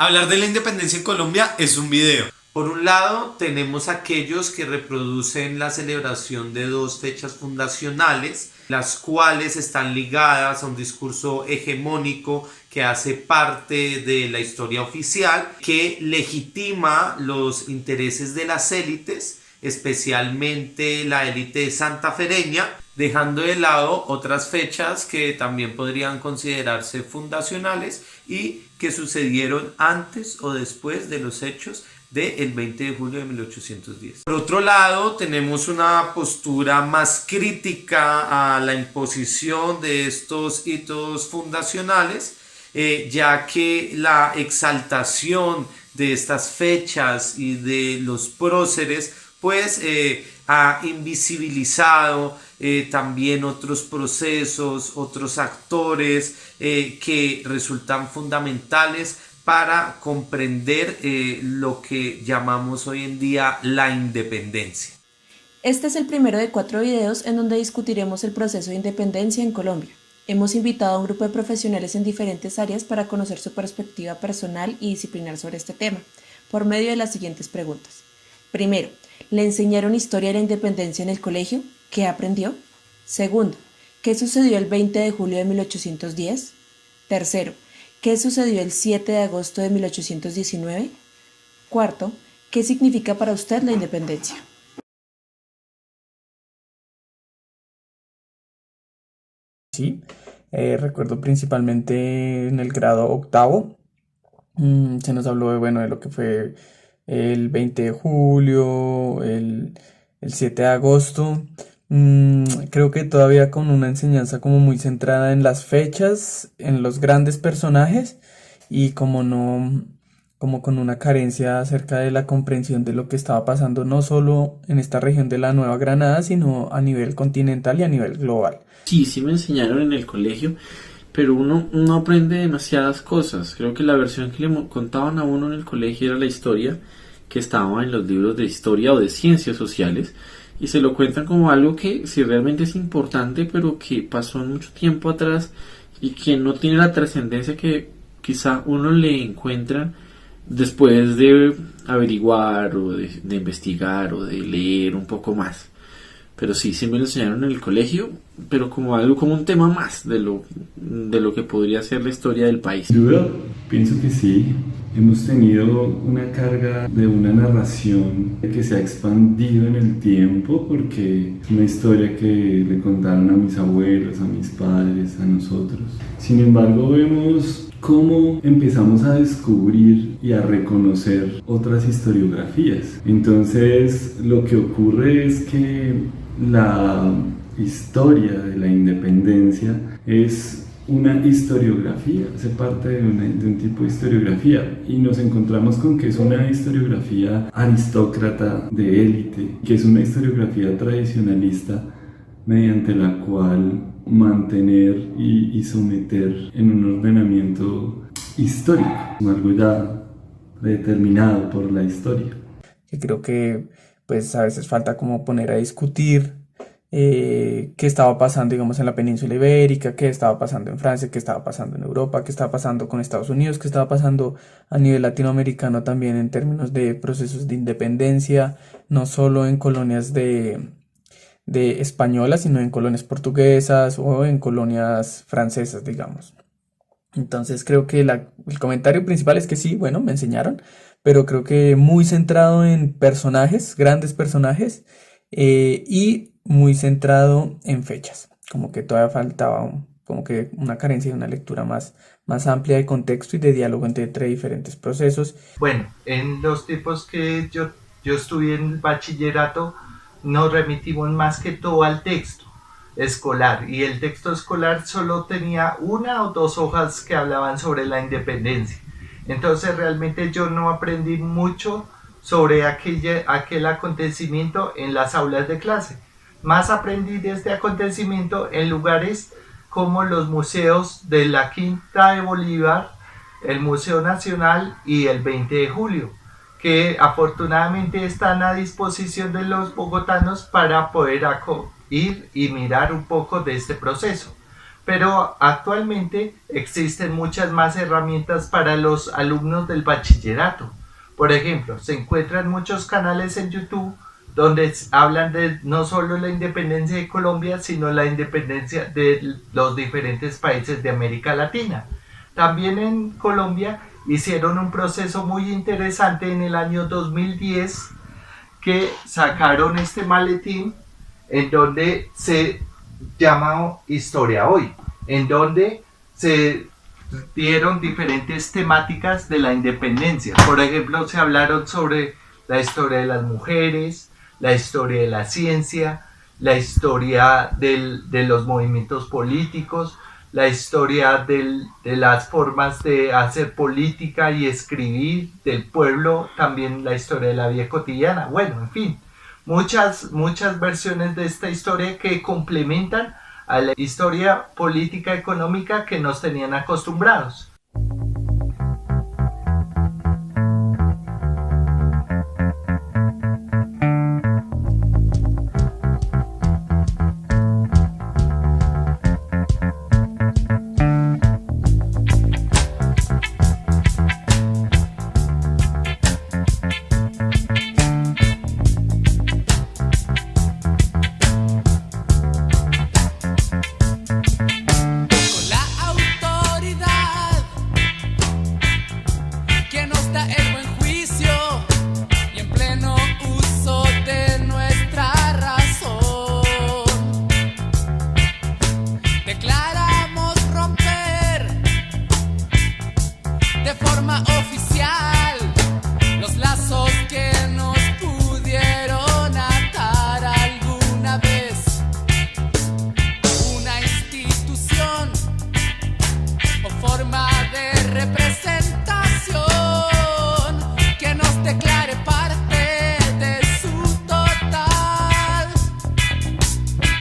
Hablar de la independencia en Colombia es un video. Por un lado, tenemos aquellos que reproducen la celebración de dos fechas fundacionales, las cuales están ligadas a un discurso hegemónico que hace parte de la historia oficial, que legitima los intereses de las élites, especialmente la élite santafereña, dejando de lado otras fechas que también podrían considerarse fundacionales y que sucedieron antes o después de los hechos del 20 de julio de 1810. Por otro lado, tenemos una postura más crítica a la imposición de estos hitos fundacionales, ya que la exaltación de estas fechas y de los próceres pues ha invisibilizado también otros procesos, otros actores que resultan fundamentales para comprender lo que llamamos hoy en día la independencia. Este es el primero de 4 videos en donde discutiremos el proceso de independencia en Colombia. Hemos invitado a un grupo de profesionales en diferentes áreas para conocer su perspectiva personal y disciplinar sobre este tema, por medio de las siguientes preguntas. Primero, ¿le enseñaron historia de la independencia en el colegio? ¿Qué aprendió? Segundo, ¿qué sucedió el 20 de julio de 1810? Tercero, ¿qué sucedió el 7 de agosto de 1819? Cuarto, ¿qué significa para usted la independencia? Sí, recuerdo principalmente en el grado octavo, se nos habló de, bueno, de lo que fue el 20 de julio, el 7 de agosto. Creo que todavía con una enseñanza como muy centrada en las fechas, en los grandes personajes y como no, como con una carencia acerca de la comprensión de lo que estaba pasando no solo en esta región de la Nueva Granada, sino a nivel continental y a nivel global. Sí, sí me enseñaron en el colegio, pero uno no aprende demasiadas cosas. Creo que la versión que le contaban a uno en el colegio era la historia que estaba en los libros de historia o de ciencias sociales, y se lo cuentan como algo que sí realmente es importante, pero que pasó mucho tiempo atrás y que no tiene la trascendencia que quizá uno le encuentra después de averiguar o de investigar o de leer un poco más. Pero sí, sí me lo enseñaron en el colegio, pero como algo, como un tema más de lo que podría ser la historia del país. Sin duda, pienso que sí. Hemos tenido una carga de una narración que se ha expandido en el tiempo, porque es una historia que le contaron a mis abuelos, a mis padres, a nosotros. Sin embargo, vemos cómo empezamos a descubrir y a reconocer otras historiografías. Entonces, lo que ocurre es que la historia de la independencia es una historiografía, hace parte de un tipo de historiografía, y nos encontramos con que es una historiografía aristócrata de élite, que es una historiografía tradicionalista mediante la cual mantener y someter en un ordenamiento histórico, algo ya determinado por la historia. Que creo que pues a veces falta como poner a discutir qué estaba pasando, digamos, en la península ibérica, qué estaba pasando en Francia, qué estaba pasando en Europa, qué estaba pasando con Estados Unidos, qué estaba pasando a nivel latinoamericano también en términos de procesos de independencia, no solo en colonias de españolas, sino en colonias portuguesas o en colonias francesas, digamos. Entonces creo que el comentario principal es que sí, bueno, me enseñaron, pero creo que muy centrado en personajes, grandes personajes, y muy centrado en fechas. Como que todavía faltaba como que una carencia de una lectura más amplia de contexto y de diálogo entre diferentes procesos. Bueno, en los tiempos que yo estudié en el bachillerato, nos remitimos más que todo al texto escolar, y el texto escolar solo tenía 1 o 2 hojas que hablaban sobre la independencia. Entonces realmente yo no aprendí mucho sobre aquel acontecimiento en las aulas de clase. Más aprendí de este acontecimiento en lugares como los museos de la Quinta de Bolívar, el Museo Nacional y el 20 de julio, que afortunadamente están a disposición de los bogotanos para poder ir y mirar un poco de este proceso. pero actualmente existen muchas más herramientas para los alumnos del bachillerato. Por ejemplo, se encuentran muchos canales en YouTube donde hablan de no solo la independencia de Colombia, sino la independencia de los diferentes países de América Latina. También en Colombia hicieron un proceso muy interesante en el año 2010, que sacaron este maletín en donde se llama Historia Hoy, en donde se dieron diferentes temáticas de la independencia. Por ejemplo, se hablaron sobre la historia de las mujeres, la historia de la ciencia, la historia de los movimientos políticos, la historia de las formas de hacer política y escribir del pueblo, también la historia de la vida cotidiana. Bueno, en fin, muchas versiones de esta historia que complementan a la historia política económica que nos tenían acostumbrados. Que nos da el